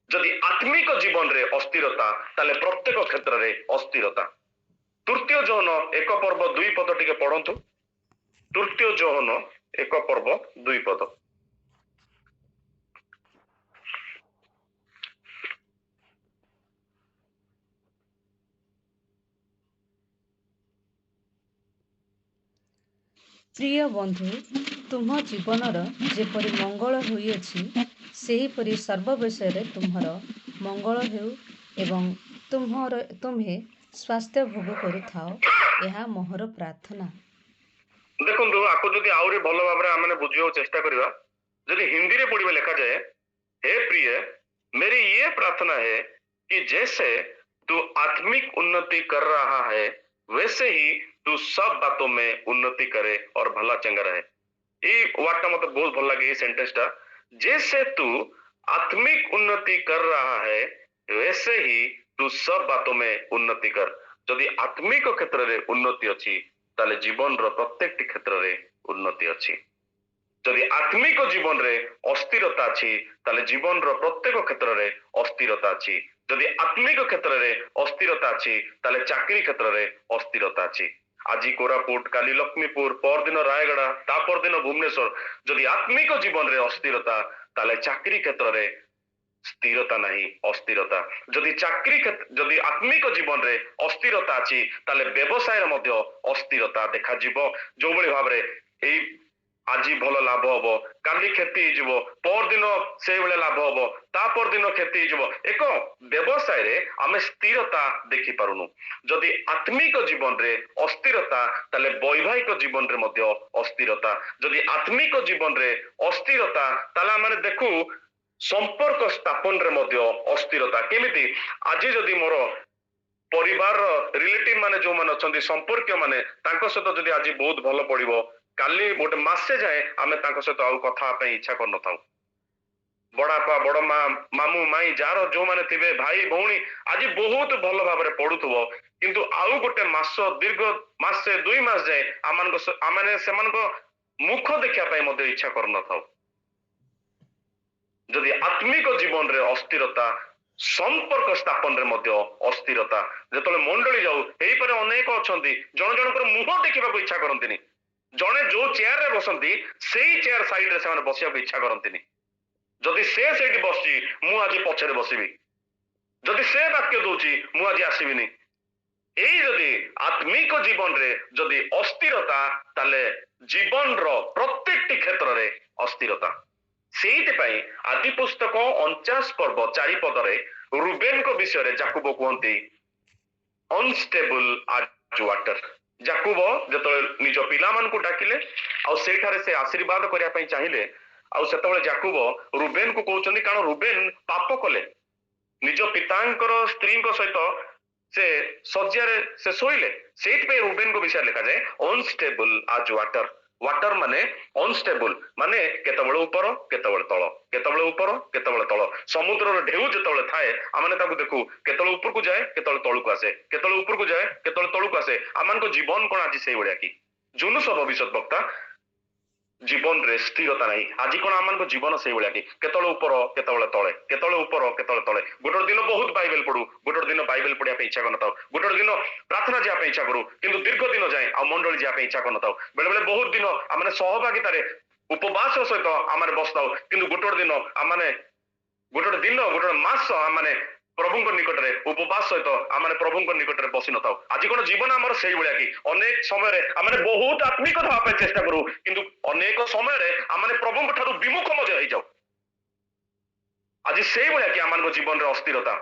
ଯଦି ଆତ୍ମିକ ଜୀବନରେ ଅସ୍ଥିରତା, ତାହେଲେ ପ୍ରତ୍ୟେକ କ୍ଷେତ୍ରରେ ଅସ୍ଥିରତା। ତୃତୀୟ ଯୋହନ 1 ପର୍ବ 2 ପଦ ଟିକେ ପଢନ୍ତୁ। ତୃତୀୟ ଯୋହନ 1 ପର୍ବ 2 ପଦ। ପ୍ରିୟ ବନ୍ଧୁ, ତୁମ ଜୀବନର ଯେପରି ମଙ୍ଗଳ ହୋଇଅଛି, ସେହିପରି ସର୍ବ ବିଷୟରେ ତୁମର ମଙ୍ଗଳ ହେଉ ଏବଂ ତୁମ୍ଭେ ସ୍ୱାସ୍ଥ୍ୟ ଭୋଗ କରୁଥାଅ, ଏହା ମୋର ପ୍ରାର୍ଥନା। ଦେଖନ୍ତୁ, ଆକୁ ଯଦି ଆହୁରି ଭଲ ଭାବରେ ଆମେ ବୁଝିବାକୁ ଚେଷ୍ଟା କରିବା, ଯଦି ହିନ୍ଦୀରେ ପଢିବା ଲେଖାଯାଏ, हे प्रिय, मेरी ये प्रार्थना है कि जैसे तू आत्मिक उन्नति कर रहा है, वैसे ही तू सब बातों में उन्नति करे और भला चंगा रहे। ये वार्ता मत बहुत भल लगे, सेंटेंस टा, जैसे तू आत्मिक उन्नति कर रहा है, वैसे ही तू सब बातों में उन्नति कर। जदि आत्मिक क्षेत्र रे उन्नति अच्छी, ताले जीवन रो प्रत्येक क्षेत्र रे उन्नति अच्छी। जदि आत्मिक जीवन रे अस्थिरता अच्छी, ताले जीवन रो प्रत्येक क्षेत्र रे अस्थिरता अच्छी। जदि आत्मिक क्षेत्र रे अस्थिरता अच्छी, ताले चाकरी क्षेत्र रे अस्थिरता अच्छी। আজি କୋରାପୁଟ, କାଲି ଲକ୍ଷ୍ମୀପୁର, ପରଦିନ ରାୟଗଡା, ତା ପରଦିନ ଭୁବନେଶ୍ୱର। ଯଦି ଆତ୍ମିକ ଜୀବନରେ ଅସ୍ଥିରତା, ତାହେଲେ ଚାକିରି କ୍ଷେତ୍ରରେ ସ୍ଥିରତା ନାହିଁ, ଅସ୍ଥିରତା। ଯଦି ଆତ୍ମିକ ଜୀବନରେ ଅସ୍ଥିରତା ଅଛି, ତାହେଲେ ବ୍ୟବସାୟରେ ମଧ୍ୟ ଅସ୍ଥିରତା ଦେଖାଯିବ। ଯୋଉଭଳି ଭାବରେ ଏଇ ଆଜି ଭଲ ଲାଭ ହବ, କାଲି କ୍ଷତି ହେଇଯିବ, ପରଦିନ ସେଇଭଳିଆ ଲାଭ ହବ, ତା ପରଦିନ କ୍ଷତି ହେଇଯିବ। ଏକ ବ୍ୟବସାୟରେ ଆମେ ସ୍ଥିରତା ଦେଖିପାରୁନୁ। ଯଦି ଆତ୍ମିକ ଜୀବନରେ ଅସ୍ଥିରତା, ତାହେଲେ ବୈବାହିକ ଜୀବନରେ ମଧ୍ୟ ଅସ୍ଥିରତା। ଯଦି ଆତ୍ମିକ ଜୀବନରେ ଅସ୍ଥିରତା, ତାହେଲେ ଆମେ ଦେଖୁ ସମ୍ପର୍କ ସ୍ଥାପନରେ ମଧ୍ୟ ଅସ୍ଥିରତା। କେମିତି? ଆଜି ଯଦି ମୋର ପରିବାରର ରିଲେଟିଭ ମାନେ ଯୋଉମାନେ ଅଛନ୍ତି, ସମ୍ପର୍କୀୟ ମାନେ, ତାଙ୍କ ସହିତ ଯଦି ଆଜି ବହୁତ ଭଲ ପଡିବ, କାଲି ଗୋଟେ ମାସେ ଯାଏ ଆମେ ତାଙ୍କ ସହିତ ଆଉ କଥା ହେବା ପାଇଁ ଇଚ୍ଛା କରିନଥାଉ। ବଡାପା, ବଡ ମା, ମାମୁ, ମାଇଁ, ଯାହାର ଯୋଉମାନେ ଥିବେ, ଭାଇ ଭଉଣୀ, ଆଜି ବହୁତ ଭଲ ଭାବରେ ପଡୁଥିବ, କିନ୍ତୁ ଆଉ ଗୋଟେ ମାସ, ଦୀର୍ଘ ମାସେ 2 ମାସ ଯାଏ ଆମେ ସେମାନଙ୍କ ମୁଖ ଦେଖିବା ପାଇଁ ମଧ୍ୟ ଇଚ୍ଛା କରିନଥାଉ। ଯଦି ଆତ୍ମିକ ଜୀବନରେ ଅସ୍ଥିରତା, ସମ୍ପର୍କ ସ୍ଥାପନରେ ମଧ୍ୟ ଅସ୍ଥିରତା। ଯେତେବେଳେ ମଣ୍ଡଳୀ ଯାଉ, ଏଇପରି ଅନେକ ଅଛନ୍ତି, ଜଣ ଜଣଙ୍କର ମୁହଁ ଦେଖିବାକୁ ଇଚ୍ଛା କରନ୍ତିନି। ଜଣେ ଯୋଉ ଚେୟାରରେ ବସନ୍ତି, ସେଇ ଚେୟାର ସାଇଡରେ ସେମାନେ ବସିବାକୁ ଇଚ୍ଛା କରନ୍ତିନି। ଯଦି ସେ ସେଇଠି ବସିଛି, ମୁଁ ଆଜି ପଛରେ ବସିବି। ଯଦି ସେ ବାକ୍ୟ ଦଉଛି, ମୁଁ ଆଜି ଆସିବିନି। ଏଇ ଯଦି ଆତ୍ମିକ ଜୀବନରେ ଯଦି ଅସ୍ଥିରତା, ତାହେଲେ ଜୀବନର ପ୍ରତ୍ୟେକଟି କ୍ଷେତ୍ରରେ ଅସ୍ଥିରତା। ସେଇଥିପାଇଁ ଆଦି ପୁସ୍ତକ 49 ପର୍ବ 4 ପଦରେ ରୁବେନଙ୍କ ବିଷୟରେ ଯାକୁବ କୁହନ୍ତି ଅନଷ୍ଟେବଲ ଆଜ୍ ୱାଟର। ଯାକୁବ ଯେତେବେଳେ ନିଜ ପିଲାମାନଙ୍କୁ ଡାକିଲେ, ଆଉ ସେଇଠାରେ ସେ ଆଶୀର୍ବାଦ କରିବା ପାଇଁ ଚାହିଁଲେ, ଆଉ ସେତେବେଳେ ଯାକୁବ ରୁବେନକୁ କହୁଛନ୍ତି, କାରଣ ରୁବେନ ପାପ କଲେ, ନିଜ ପିତାଙ୍କର ସ୍ତ୍ରୀଙ୍କ ସହିତ ସେ ଶଯ୍ୟାରେ ସେ ଶୋଇଲେ। ସେଇଥିପାଇଁ ରୁବେନଙ୍କ ବିଷୟରେ ଲେଖାଯାଏ ଅନଷ୍ଟେବଲ ଆଜ୍ ୱାଟର। ୱାଟର ମାନେ ଅନଷ୍ଟେବଲ, ମାନେ କେତେବେଳେ ଉପର, କେତେବେଳେ ତଳ, କେତେବେଳେ ଉପର, କେତେବେଳେ ତଳ। ସମୁଦ୍ରର ଢେଉ ଯେତେବେଳେ ଥାଏ, ଆମେ ତାକୁ ଦେଖୁ, କେତେବେଳେ ଉପରକୁ ଯାଏ, କେତେବେଳେ ତଳକୁ ଆସେ, କେତେବେଳେ ଉପରକୁ ଯାଏ, କେତେବେଳେ ତଳକୁ ଆସେ। ଆମମାନଙ୍କ ଜୀବନ କଣ ଆଜି ସେଇଭଳିଆ କି? ଜୁନୁସ ଭବିଷ୍ୟତ ବକ୍ତା, ଜୀବନରେ ସ୍ଥିରତା ନାହିଁ। ଆଜି କଣ ଆମମାନଙ୍କ ଜୀବନ ସେଇଭଳିଆ କି? କେତେବେଳେ ଉପର, କେତେବେଳେ ତଳେ, କେତେବେଳେ ଉପର, କେତେବେଳେ ତଳେ। ଗୋଟେ ଦିନ ବହୁତ ବାଇବେଲ ପଢୁ, ଗୋଟେ ଦିନ ବାଇବେଲ ପଢିବା ପାଇଁ ଇଚ୍ଛା କରିନଥାଉ। ଗୋଟେ ଦିନ ପ୍ରାର୍ଥନା ଯିବା ପାଇଁ ଇଚ୍ଛା କରୁ, କିନ୍ତୁ ଦୀର୍ଘ ଦିନ ଯାଏ ଆଉ ମଣ୍ଡଳୀ ଯିବା ପାଇଁ ଇଚ୍ଛା କରିନଥାଉ। ବେଳେ ବେଳେ ବହୁତ ଦିନ ଆମେ ସହଭାଗିତାରେ ଉପବାସ ସହିତ ଆମେ ବସିଥାଉ, କିନ୍ତୁ ଗୋଟେ ଦିନ ଆମେ ଗୋଟେ ମାସ ଆମେ ପ୍ରଭୁଙ୍କ ନିକଟରେ ଉପବାସ ସହିତ ଆମେ ପ୍ରଭୁଙ୍କ ନିକଟରେ ବସି ନଥାଉ। ଆଜି କଣ ଜୀବନ ଆମର ସେଇଭଳିଆ କି? ଅନେକ ସମୟରେ ଆମେ ବହୁତ ଆତ୍ମିକ ହେବା ପାଇଁ ଚେଷ୍ଟା କରୁ, କିନ୍ତୁ ଅନେକ ସମୟରେ ଆମେ ପ୍ରଭୁଙ୍କ ଠାରୁ ବିମୁଖ ମଧ୍ୟ ହେଇଯାଉ। ଆଜି ସେଇଭଳିଆ କି ଆମମାନଙ୍କ ଜୀବନରେ ଅସ୍ଥିରତା?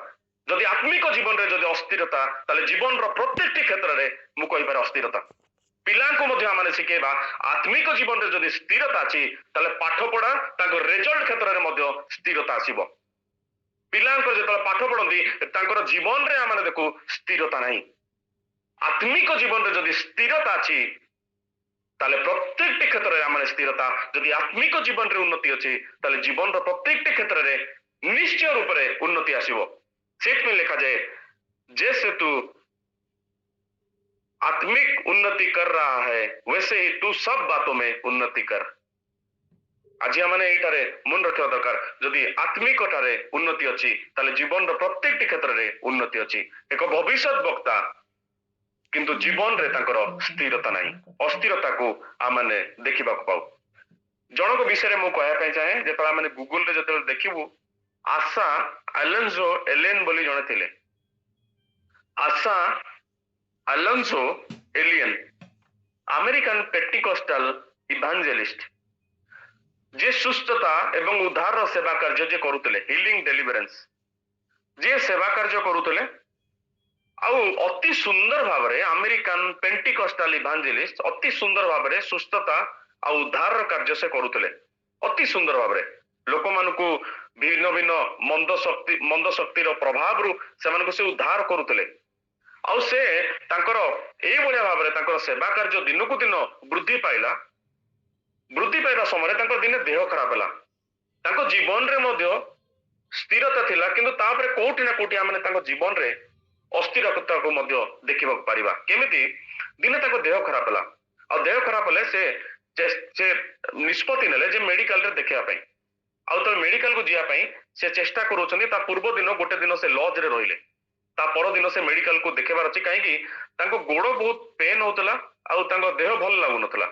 ଯଦି ଆତ୍ମିକ ଜୀବନରେ ଯଦି ଅସ୍ଥିରତା, ତାହେଲେ ଜୀବନର ପ୍ରତ୍ୟେକଟି କ୍ଷେତ୍ରରେ ମୁଁ କହିପାରେ ଅସ୍ଥିରତା। ପିଲାଙ୍କୁ ମଧ୍ୟ ଆମେ ଶିଖେଇବା, ଆତ୍ମିକ ଜୀବନରେ ଯଦି ସ୍ଥିରତା ଅଛି, ତାହେଲେ ପାଠ ପଢା, ତାଙ୍କ ରେଜଲ୍ଟ କ୍ଷେତ୍ରରେ ମଧ୍ୟ ସ୍ଥିରତା ଆସିବ। ପିଲାଙ୍କର ଯେତେବେଳେ ପାଠ ପଢନ୍ତି, ତାଙ୍କର ଜୀବନରେ ଆମେ ଦେଖୁ ସ୍ଥିରତା ନାହିଁ। ଆତ୍ମିକ ଜୀବନରେ ଯଦି ସ୍ଥିରତା ଅଛି, ତାହେଲେ ପ୍ରତ୍ୟେକଟି କ୍ଷେତ୍ରରେ ଆମେ ସ୍ଥିରତା। ଯଦି ଆତ୍ମିକ ଜୀବନରେ ଉନ୍ନତି ଅଛି, ତାହେଲେ ଜୀବନର ପ୍ରତ୍ୟେକଟି କ୍ଷେତ୍ରରେ ନିଶ୍ଚୟ ରୂପରେ ଉନ୍ନତି ଆସିବ। ସେଥିପାଇଁ ଲେଖାଯାଏ, जैसे तू आत्मिक उन्नति कर रहा है, वैसे ही तू सब बातों में उन्नति कर। आज मैंने एटारे मन रखा दरकार, जदि आत्मिकटारे उन्नति अच्छी, ताले जीवन प्रत्येक क्षेत्र में उन्नति अच्छी। एक भविष्य वक्ता, किंतु जीवन रे तांकर स्थिरता नहीं, अस्थिरता को आमने देखिबा पाऊ। जनक विषय मु कहया पे चाहे, जेतला माने गूगल रे जेतले देखिबु, आशा अलोन्सो एलेन बोली जणे थिले। आशा अलोन्सो एलियन, अमेरिकन पेंटिकॉस्टल इवांजेलिस्ट, जे सुस्थता एवं उद्धार सेवा कार्य जे करुतले, हिलिंग डेलिवरेंस जे सेवा कार्य करुतले, आउ अति सुंदर भावरे अमेरिकन पेंटिकॉस्टल इवांजेलिस्ट अति सुंदर भावरे सुस्थता आ उद्धार कार्य से करुतले। अति सुंदर भावरे लोक मानकु भिन्न भिन्न मंद शक्तिर प्रभाव रु सेमानकु से उद्धार करुतले। आउ से तांकर एई बढिया भावरे तांकर सेवा कार्य दिनकु दिन वृद्धि पाइला। वृद्धि पाइबा समय तांकर दिने देह खराब होला, तांको जीवन रे मध्य स्थिरता थिला, किंतु तापरे कोठी ना कोठी आमे तांको जीवन रे अस्थिरता को मध्य देखिबा पारिबा। केमिति दिने तांको देह खराब होला, आ देह खराब हले से निष्पत्ति नेले जे मेडिकल रे देखिया पई। आ तो मेडिकल को जिया पई से चेष्टा करूछनी। ता पूर्व दिन गोटे दिन से लॉज रे रहिले, ता पर दिन से मेडिकल को देखेबार अछि, काहे कि तांको गोड़ बहुत पेन होतला, ଆଉ ତାଙ୍କ ଦେହ ଭଲ ଲାଗୁନଥିଲା।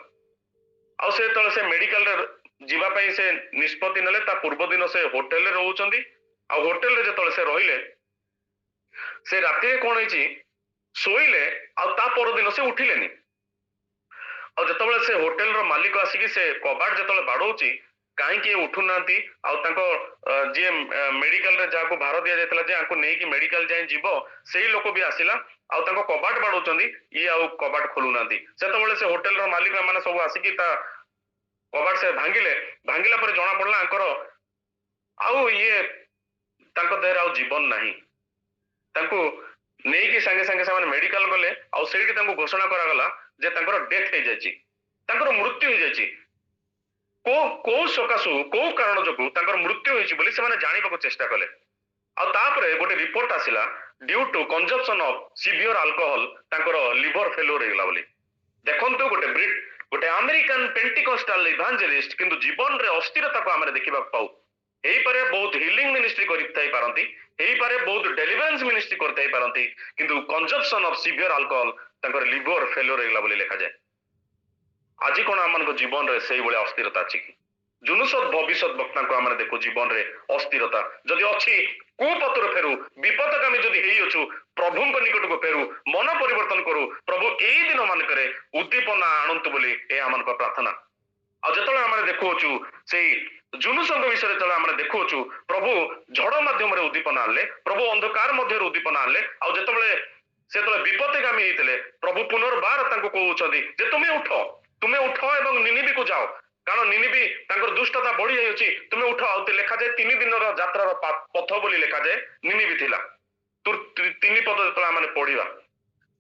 ଆଉ ସେ ଯେତେବେଳେ ସେ ମେଡିକାଲରେ ଯିବା ପାଇଁ ସେ ନିଷ୍ପତ୍ତି ନେଲେ, ତା ପୂର୍ବ ଦିନ ସେ ହୋଟେଲରେ ରହୁଛନ୍ତି। ଆଉ ହୋଟେଲରେ ଯେତେବେଳେ ସେ ରହିଲେ, ସେ ରାତିରେ କଣ ହେଇଛି, ଶୋଇଲେ ଆଉ ତା ପରଦିନ ସେ ଉଠିଲେନି। ଆଉ ଯେତେବେଳେ ସେ ହୋଟେଲର ମାଲିକ ଆସିକି ସେ କବାଟ ଯେତେବେଳେ ବାଡଉଛି, କାହିଁକି ଏ ଉଠୁନାହାନ୍ତି, ଆଉ ତାଙ୍କ ଯିଏ ମେଡିକାଲରେ ଯାହାକୁ ଭାର ଦିଆଯାଇଥିଲା ଯେ ଆଙ୍କୁ ନେଇକି ମେଡିକାଲ ଯାଇ ଯିବ, ସେଇ ଲୋକ ବି ଆସିଲା ଆଉ ତାଙ୍କ କବାଟ ବାଡଉଛନ୍ତି, ଇଏ ଆଉ କବାଟ ଖୋଲୁନାହାନ୍ତି। ସେତେବେଳେ ସେ ହୋଟେଲର ମାଲିକ ମାନେ ସବୁ ଆସିକି ତା କବାଟ ସେ ଭାଙ୍ଗିଲା ପରେ ଜଣା ପଡିଲା ଆଙ୍କର ଆଉ ଇଏ ତାଙ୍କ ଦେହରେ ଆଉ ଜୀବନ ନାହିଁ। ତାଙ୍କୁ ନେଇକି ସାଙ୍ଗେ ସାଙ୍ଗେ ସେମାନେ ମେଡିକାଲ ଗଲେ, ଆଉ ସେଇଠି ତାଙ୍କୁ ଘୋଷଣା କରାଗଲା ଯେ ତାଙ୍କର ଡେଥ୍ ହେଇଯାଇଛି, ତାଙ୍କର ମୃତ୍ୟୁ ହେଇଯାଇଛି। କୋଉ ସକାଶୁ କୋଉ କାରଣ ଯୋଗୁଁ ତାଙ୍କର ମୃତ୍ୟୁ ହେଇଛି ବୋଲି ସେମାନେ ଜାଣିବାକୁ ଚେଷ୍ଟା କଲେ। ଆଉ ତାପରେ ଗୋଟେ ରିପୋର୍ଟ ଆସିଲା, due to consumption of severe alcohol ତାଙ୍କର ଲିଭର ଫେଲୁଅର ହେଇଗଲା ବୋଲି। ଦେଖନ୍ତୁ, ଗୋଟେ ଆମେରିକାନ ପେଣ୍ଟିକଷ୍ଟାଲ ଇଭାଞ୍ଜେଲିଷ୍ଟ କିନ୍ତୁ ଜୀବନରେ ଅସ୍ଥିରତାକୁ ଆମେ ଦେଖିବାକୁ ପାଉ। ହେଇପାରେ ବହୁତ ହିଲିଂ ମିନିଷ୍ଟ୍ରି କରିଥାଇ ପାରନ୍ତି, ହେଇପାରେ ବହୁତ ଡେଲିଭରାନ୍ସ ମିନିଷ୍ଟ୍ରି କରିଥାଇ ପାରନ୍ତି, କିନ୍ତୁ କନଜମ୍ପସନ ଅଫ ସିଭିୟର ଆଲକୋହଲ ତାଙ୍କର ଲିଭର ଫେଲୁଅର ହେଇଗଲା ବୋଲି ଲେଖାଯାଏ। ଆଜି କଣ ଆମମାନଙ୍କ ଜୀବନରେ ସେଇଭଳିଆ ଅସ୍ଥିରତା ଅଛି କି? ଜୁନୁସତ ଭବିଷ୍ୟତ ବକ୍ତାଙ୍କୁ ଆମେ ଦେଖୁ ଜୀବନରେ ଅସ୍ଥିରତା ଯଦି ଅଛି, କୁପଥରୁ ଫେରୁ, ବିପଦଗାମୀ ଯଦି ହେଇଅଛୁ, ପ୍ରଭୁଙ୍କ ନିକଟକୁ ଫେରୁ, ମନ ପରିବର୍ତ୍ତନ କରୁ, ପ୍ରଭୁ ଏଇ ଦିନ ମାନଙ୍କରେ ଉଦ୍ଦୀପନା ଆଣନ୍ତୁ ବୋଲି ଏ ଆମମାନଙ୍କ ପ୍ରାର୍ଥନା। ଆଉ ଯେତେବେଳେ ଆମେ ଦେଖୁଅଛୁ ସେଇ ଜୁନୁସଙ୍କ ବିଷୟରେ, ଯେତେବେଳେ ଆମେ ଦେଖୁଅଛୁ ପ୍ରଭୁ ଝଡ଼ ମାଧ୍ୟମରେ ଉଦ୍ଦୀପନା ଆଣିଲେ, ପ୍ରଭୁ ଅନ୍ଧକାର ମଧ୍ୟରେ ଉଦ୍ଦୀପନା ଆଣିଲେ, ଆଉ ଯେତେବେଳେ ବିପଦଗାମୀ ହେଇଥିଲେ, ପ୍ରଭୁ ପୁନର୍ବାର ତାଙ୍କୁ କହୁଛନ୍ତି ଯେ ତୁମେ ଉଠ ଏବଂ ନିନିବିକୁ ଯାଅ, କାରଣ ନିନିବି ତାଙ୍କର ଦୁଷ୍ଟତା ବଢି ଯାଇଅଛି, ତୁମେ ଉଠ। ଆଉ ଲେଖାଯାଏ 3 ଦିନର ଯାତ୍ରାର ପଥ ବୋଲି ଲେଖାଯାଏ ନିନିବି ଥିଲା। 3 ପଦ ଯେତେବେଳେ ଆମେ ପଢିବା,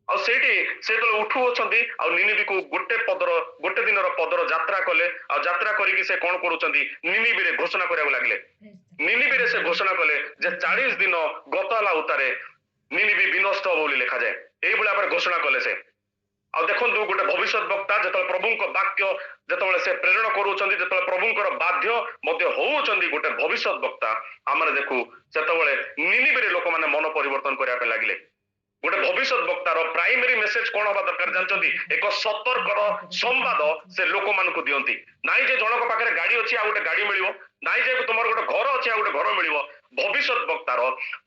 ଆଉ ସେଇଠି ସେ ଯେତେବେଳେ ଉଠୁଅଛନ୍ତି ଆଉ ନିନିବିକୁ ଗୋଟେ ଦିନର ପଦର ଯାତ୍ରା କଲେ, ଆଉ ଯାତ୍ରା କରିକି ସେ କଣ କରୁଛନ୍ତି, ନିନିବିରେ ଘୋଷଣା କରିବାକୁ ଲାଗିଲେ। ନିନିବିରେ ସେ ଘୋଷଣା କଲେ ଯେ 40 ଦିନ ଗତ ହେଲା ଉତ୍ତାରେ ନିନିବି ବିନଷ୍ଟ ହବ ବୋଲି ଲେଖାଯାଏ। এইଭଳି ଭାବରେ ଘୋଷଣା କଲେ ସେ। ଆଉ ଦେଖନ୍ତୁ, ଗୋଟେ ଭବିଷ୍ୟତ ବକ୍ତା ଯେତେବେଳେ ପ୍ରଭୁଙ୍କ ବାକ୍ୟ ଯେତେବେଳେ ସେ ପ୍ରେରଣ କରୁଛନ୍ତି, ଯେତେବେଳେ ପ୍ରଭୁଙ୍କର ବାଧ୍ୟ ମଧ୍ୟ ହଉଛନ୍ତି ଗୋଟେ ଭବିଷ୍ୟତ ବକ୍ତା, ଆମେ ଦେଖୁ ସେତେବେଳେ ନିନିବିରେ ଲୋକମାନେ ମନ ପରିବର୍ତ୍ତନ କରିବା ପାଇଁ ଲାଗିଲେ। ଗୋଟେ ଭବିଷ୍ୟତ ବକ୍ତାର ପ୍ରାଇମେରୀ ମେସେଜ କଣ ହବା ଦରକାର ଜାଣିଛନ୍ତି? ଏକ ସତର୍କର ସମ୍ବାଦ ସେ ଲୋକମାନଙ୍କୁ ଦିଅନ୍ତି। ନାଇଁ ଯେ ଜଣଙ୍କ ପାଖରେ ଗାଡି ଅଛି ଆଉ ଗୋଟେ ଗାଡି ମିଳିବ, ନାଇଁ ଯେ ତୁମର ଗୋଟେ ଘର ଅଛି ଆଉ ଗୋଟେ ଘର ମିଳିବ। ଭବିଷ୍ୟତ ବକ୍ତାର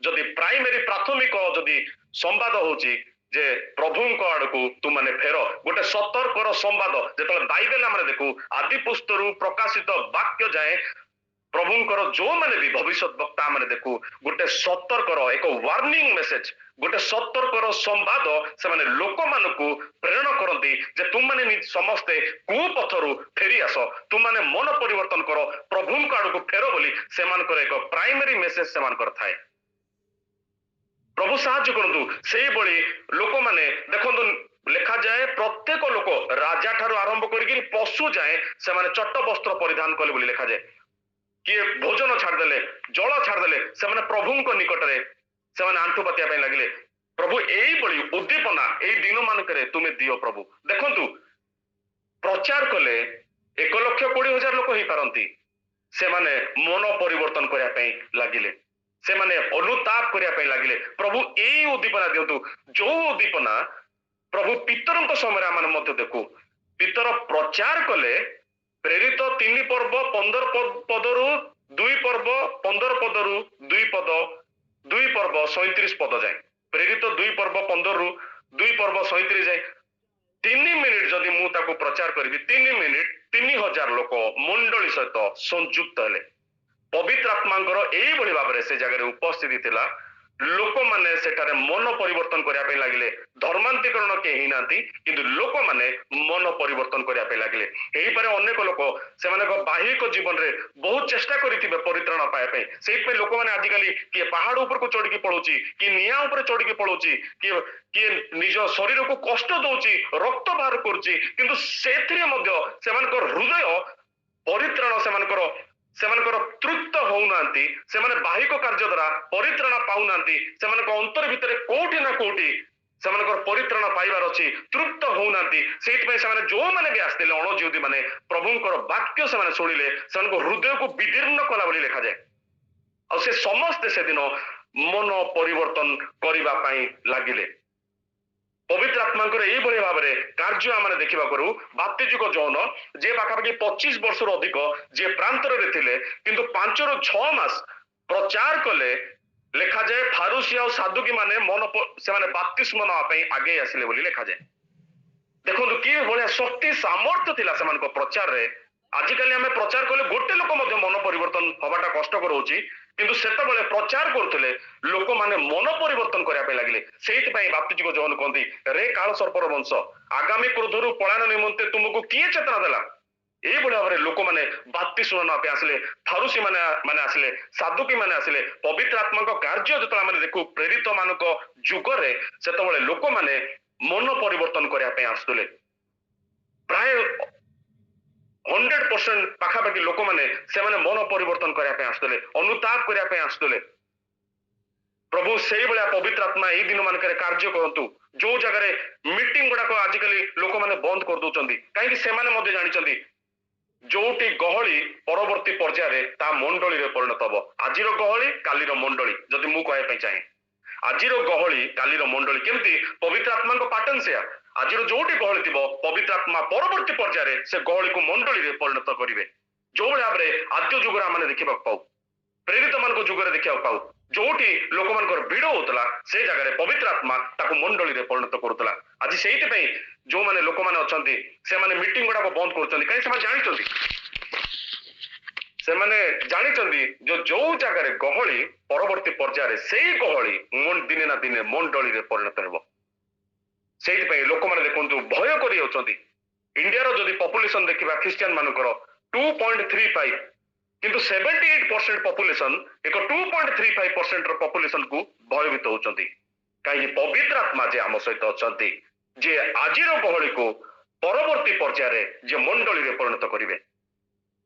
ଯଦି ପ୍ରାଇମେରୀ ପ୍ରାଥମିକ ଯଦି ସମ୍ବାଦ ହଉଛି ଯେ ପ୍ରଭୁଙ୍କ ଆଡକୁ ତୁମାନେ ଫେର, ଗୋଟେ ସତର୍କର ସମ୍ବାଦ। ଯେତେବେଳେ ବାଇବେଲ ଆମେ ଦେଖୁ ଆଦି ପୁସ୍ତକରୁ ପ୍ରକାଶିତ ବାକ୍ୟ ଯାଏ, ପ୍ରଭୁଙ୍କର ଯୋଉମାନେ ବି ଭବିଷ୍ୟତ ବକ୍ତା ଆମେ ଦେଖୁ ଗୋଟେ ସତର୍କର ଏକ ୱାର୍ଣ୍ଣିଂ ମେସେଜ, ଗୋଟେ ସତର୍କର ସମ୍ବାଦ ସେମାନେ ଲୋକମାନଙ୍କୁ ପ୍ରେରଣ କରନ୍ତି ଯେ ତୁମମାନେ ସମସ୍ତେ କୁପଥରୁ ଫେରି ଆସ, ତୁମମାନେ ମନ ପରିବର୍ତ୍ତନ କର, ପ୍ରଭୁଙ୍କ ଆଡକୁ ଫେର ବୋଲି ସେମାନଙ୍କର ଏକ ପ୍ରାଇମେରୀ ମେସେଜ ସେମାନଙ୍କର ଥାଏ। ପ୍ରଭୁ ସାହାଯ୍ୟ କରନ୍ତୁ। ସେଇଭଳି ଲୋକମାନେ ଦେଖନ୍ତୁ, ଲେଖାଯାଏ ପ୍ରତ୍ୟେକ ଲୋକ ରାଜା ଠାରୁ ଆରମ୍ଭ କରିକି ପଶୁ ଯାଏ ସେମାନେ ଚଟ୍ଟ ବସ୍ତ୍ର ପରିଧାନ କଲେ ବୋଲି ଲେଖାଯାଏ। କିଏ ଭୋଜନ ଛାଡିଦେଲେ, ଜଳ ଛାଡିଦେଲେ, ସେମାନେ ପ୍ରଭୁଙ୍କ ନିକଟରେ ସେମାନେ ଆଣ୍ଠୁ ପାତିବା ପାଇଁ ଲାଗିଲେ। ପ୍ରଭୁ ଏଇଭଳି ଉଦ୍ଦୀପନା ଏଇ ଦିନ ମାନଙ୍କରେ ତୁମେ ଦିଅ ପ୍ରଭୁ। ଦେଖନ୍ତୁ, ପ୍ରଚାର କଲେ 1,20,000 ଲୋକ ହେଇପାରନ୍ତି, ସେମାନେ ମନ ପରିବର୍ତ୍ତନ କରିବା ପାଇଁ ଲାଗିଲେ, ସେମାନେ ଅନୁତାପ କରିବା ପାଇଁ ଲାଗିଲେ। ପ୍ରଭୁ ଏଇ ଉଦ୍ଦୀପନା ଦିଅନ୍ତୁ, ଯୋଉ ଉଦ୍ଦୀପନା ପ୍ରଭୁ ପିତରଙ୍କ ସମୟରେ ଆମେ ମଧ୍ୟ ଦେଖୁ। ପିତର ପ୍ରଚାର କଲେ, ପ୍ରେରିତ 3 ପର୍ବ 15 ପଦରୁ 2 ପର୍ବ 15 ପଦରୁ 2 ପଦ 2 ପର୍ବ 37 ପଦ ଯାଏ, ପ୍ରେରିତ 2 ପର୍ବ 15ରୁ 2 ପର୍ବ 37 ଯାଏ। 3 ମିନିଟ୍ ଯଦି ମୁଁ ତାକୁ ପ୍ରଚାର କରିବି, 3 ମିନିଟ୍ 3000 ଲୋକ ମଣ୍ଡଳୀ ସହିତ ସଂଯୁକ୍ତ ହେଲେ। ପବିତ୍ର ଆତ୍ମାଙ୍କର ଏଇଭଳି ଭାବରେ ସେ ଜାଗାରେ ଉପସ୍ଥିତି ଥିଲା। ଲୋକମାନେ ସେଠାରେ ମନ ପରିବର୍ତ୍ତନ କରିବା ପାଇଁ ଲାଗିଲେ। ଧର୍ମାନ୍ତୀକରଣ କେହି ନାହାନ୍ତି, କିନ୍ତୁ ଲୋକମାନେ ମନ ପରିବର୍ତ୍ତନ କରିବା ପାଇଁ ଲାଗିଲେ। ହେଇପାରେ ଅନେକ ଲୋକ ସେମାନଙ୍କ ବାହିକ ଜୀବନରେ ବହୁତ ଚେଷ୍ଟା କରିଥିବେ ପରିତ୍ରାଣ ପାଇବା ପାଇଁ, ସେଇଥିପାଇଁ ଲୋକମାନେ ଆଜିକାଲି କିଏ ପାହାଡ ଉପରକୁ ଚଢିକି ପଳଉଛି, କିଏ ନିଆଁ ଉପରେ ଚଢିକି ପଳଉଛି, କିଏ ନିଜ ଶରୀରକୁ କଷ୍ଟ ଦଉଛି, ରକ୍ତ ବାହାର କରୁଛି, କିନ୍ତୁ ସେଥିରେ ମଧ୍ୟ ସେମାନଙ୍କର ହୃଦୟ ପରିତ୍ରାଣ ସେମାନଙ୍କର ତୃପ୍ତ ହଉନାହାନ୍ତି, ସେମାନେ ବାହିକ କାର୍ଯ୍ୟ ଦ୍ୱାରା ପରିତ୍ରାଣ ପାଉନାହାନ୍ତି। ସେମାନଙ୍କ ଅନ୍ତର ଭିତରେ କୋଉଠି ନା କୋଉଠି ସେମାନଙ୍କର ପରିତ୍ରାଣ ପାଇବାର ଅଛି, ତୃପ୍ତ ହଉନାହାନ୍ତି। ସେଇଥିପାଇଁ ସେମାନେ ଯୋଉମାନେ ବି ଆସିଥିଲେ ଅଣଜିହୁଦୀ ମାନେ, ପ୍ରଭୁଙ୍କର ବାକ୍ୟ ସେମାନେ ଶୁଣିଲେ, ସେମାନଙ୍କ ହୃଦୟକୁ ବିଦୀର୍ଣ୍ଣ କଲା ବୋଲି ଲେଖାଯାଏ। ଆଉ ସେ ସମସ୍ତେ ସେଦିନ ମନ ପରିବର୍ତ୍ତନ କରିବା ପାଇଁ ଲାଗିଲେ। पवित्र आत्मांकर एइभଳି भाबरे कार्य आमने देखिबा करू बाप्तिजुक जौन जे पाखापाखि 25 वर्षर अधिक जे प्रांतर रे थिले किंतु 5 ରୁ 6 मास प्रचार कले लेखा जाए फारूसी और साधुकी माने मन से माने बाप्तिस्म नवा पई आगे आसिले बोली लेखा जाए। देखो कि भलिया शक्ति सामर्थ्य थिला सेमान को प्रचार रे। आजिकाली आमे प्रचार कले गोटे लोक मध्य मन परिवर्तन हबाटा कष्टकर होची किंतु सेतबेले प्रचार करथिले लोक माने मन परिवर्तन करिया पे लागिले। सेहित पई बाप्तिजुक जौन कहंती रे काल सर्पर वंश आगामी क्रोधरु पलायन निमंते तुमको किए चेतना देला। এই ভଳି ভাବରେ ଲୋକମାନେ ବାପ୍ତିସ୍ମ ନେବା ପାଇଁ ଆସିଲେ, ଫାରୁସି ମାନେ ଆସିଲେ, ସାଧୁକୀ ମାନେ ଆସିଲେ। ପବିତ୍ର ଆତ୍ମାଙ୍କ କାର୍ଯ୍ୟ ଯେତେବେଳେ ଆମେ ଦେଖୁ ପ୍ରେରିତ ମାନଙ୍କ ଯୁଗରେ ସେତେବେଳେ ଲୋକମାନେ ମନ ପରିବର୍ତ୍ତନ କରିବା ପାଇଁ ଆସୁଥିଲେ। ପ୍ରାୟ 100% ପାଖାପାଖି ଲୋକମାନେ ସେମାନେ ମନ ପରିବର୍ତ୍ତନ କରିବା ପାଇଁ ଆସୁଥିଲେ, ଅନୁତାପ କରିବା ପାଇଁ ଆସୁଥିଲେ। ପ୍ରଭୁ ସେଇଭଳିଆ ପବିତ୍ର ଆତ୍ମା ଏଇ ଦିନ ମାନଙ୍କରେ କାର୍ଯ୍ୟ କରନ୍ତୁ। ଯୋଉ ଜାଗାରେ ମିଟିଂ ଗୁଡାକ ଆଜିକାଲି ଲୋକମାନେ ବନ୍ଦ କରିଦଉଛନ୍ତି, କାହିଁକି ସେମାନେ ମଧ୍ୟ ଜାଣିଛନ୍ତି जोटी गहली परवर्ती पर्याय ता मंडली रे परिणत हबो। आजिर गहली कालीर मंडली जदि मु कहय पई चाहे आजिर गहली कालीर मंडली केमती पवित्र आत्मा को पैटर्न से आजिर जोटी गहली थिबो पवित्र आत्मा परवर्ती पर्याय से गहली को मंडली रे परिणत करिवे। जो भाबरे आद्य जुग रे माने देखिबा पाऊ, प्रेरित मान को जुग रे देखिबा पाऊ, जोटी लोक मानकर भिड़ होतला से जगह रे पवित्र आत्मा ताको मंडली रे परिणत करतला। आज सेहित पई जो माने लोक माने अछंती से माने मीटिंग गुडा को बंद करछंती, काई से माने जानिछंती से माने जानिछंती जो जगह रे गहली परवर्ती पर्याय रे सेही गहली दिने ना दिने मंडली रे परिणत हेबो। सेहित पई लोक माने देखंतु भय करि होछंती। इंडिया रो जदि पॉपुलेशन देखिबा क्रिश्चियन मानकर 2.35 किंतु 78% पॉपुलेशन एक 2.35% रो पॉपुलेशन को भयभीत होचंती। काई पवित्र आत्मा जे आम सहित अछंती जे आजिर गहली को परवर्ती पर्याय रे जे मंडली रे परिणत करिवे।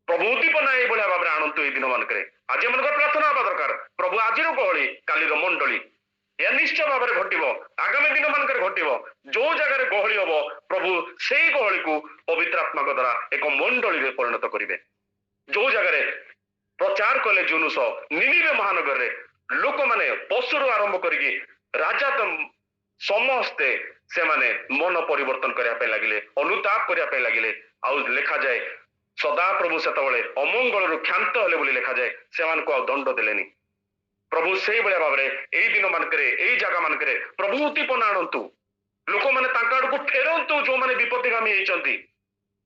प्रभु उद्दीपना ए भलिया भाबरे आनंतु ए दिन मानकरे आज मनकर प्रार्थना हबा दरकार। प्रभु आजिर गहली कालीर मंडली या निश्चय भाबरे घटिबो, आगामी दिन मानकरे घटिबो। जो जगह रे गहली हबो प्रभु सेही गहली को पवित्र आत्मा को द्वारा एक मंडली रे परिणत करिवे। जो जगह रे प्रचार कले जुनुस निनिवे महानगर रे लोक माने पशुरु आरंभ करिकी राजा समस्ते से माने मन परिवर्तन करिया पे लागिले, अनुताप करिया पे लागिले। आ लेखा जाए सदा प्रभु सेतबेले अमंगल रु क्षांत हेले बोली लेखा जाए से मान को दंड देलेनी। प्रभु सेही भलिया भाबरे एई दिन मानकरे एई जागा मानकरे प्रभु उद्दीपना आनंतु, लोक माने तांका आडकु फेरंतु। जो माने विपत्तिगामी हेचंती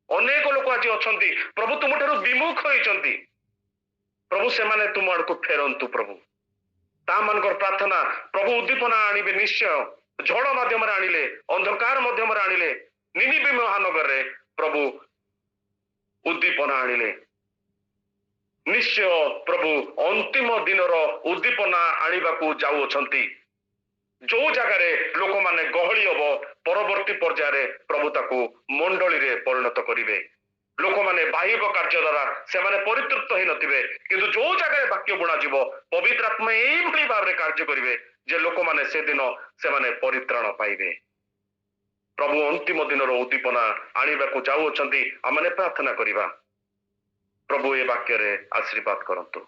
अनेक लोक आज अछंती प्रभु तुम ठारू विमुख होइचंती, प्रभु से माने तुम आडकु फेरंतु। प्रभु ता मानकर प्रार्थना प्रभु उद्दीपना आनिबे निश्चय। झड़ माध्यम आनिले, अंधकार माध्यम आनिले, निनिवे महानगर रे प्रभु उद्दीपना आनिले। निश्चय प्रभु अंतिम दिनर उद्दीपना आनिबाकू जाउछंती। जो जगह रे लोक माने गहली हबो परवर्ती पर्याय रे प्रभु ताकू मंडली रे परिणत करिवे। लोक माने बाह्य कार्य द्वारा से माने परितृप्त होई नथिबे, किंतु जो जगह रे वाक्य बुणा जीवो पवित्र आत्मा एई भली भाबरे कार्य करिवे जे लोक माने से दिन से माने परित्राण पाइबे। प्रभु अंतिम दिनर उद्दीपना आनिबाकू जाउछंती। आमने प्रार्थना करिबा। प्रभु ए वाक्य रे आशीर्वाद करंतु।